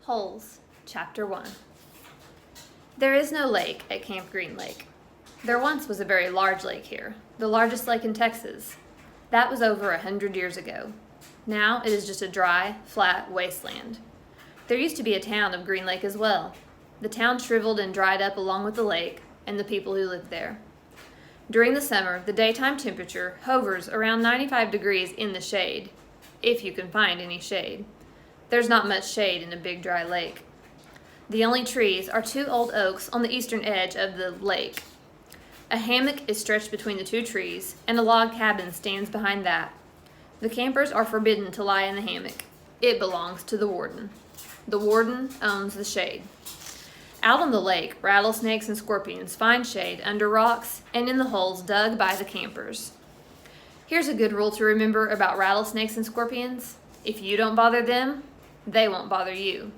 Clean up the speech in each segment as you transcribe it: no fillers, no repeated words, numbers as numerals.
Holes, Chapter 1. There is no lake at Camp Green Lake. There once was a very large lake here, the largest lake in Texas. That was over 100 years ago. Now it is just a dry, flat wasteland. There used to be a town of Green Lake as well. The town shriveled and dried up along with the lake and the people who lived there. During the summer, the daytime temperature hovers around 95 degrees in the shade, if you can find any shade. There's not much shade in a big dry lake. The only trees are two old oaks on the eastern edge of the lake. A hammock is stretched between the two trees, and a log cabin stands behind that. The campers are forbidden to lie in the hammock. It belongs to the warden. The warden owns the shade. Out on the lake, rattlesnakes and scorpions find shade under rocks and in the holes dug by the campers. Here's a good rule to remember about rattlesnakes and scorpions. If you don't bother them, they won't bother you.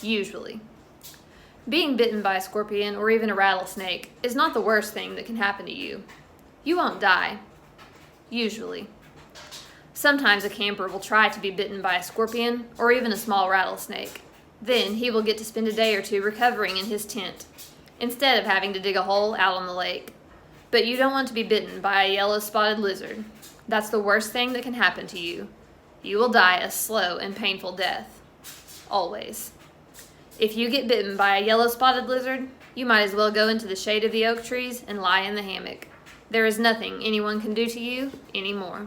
Usually. Being bitten by a scorpion or even a rattlesnake is not the worst thing that can happen to you. You won't die. Usually. Sometimes a camper will try to be bitten by a scorpion or even a small rattlesnake. Then he will get to spend a day or two recovering in his tent, instead of having to dig a hole out on the lake. But you don't want to be bitten by a yellow-spotted lizard. That's the worst thing that can happen to you. You will die a slow and painful death. Always. If you get bitten by a yellow-spotted lizard, you might as well go into the shade of the oak trees and lie in the hammock. There is nothing anyone can do to you anymore.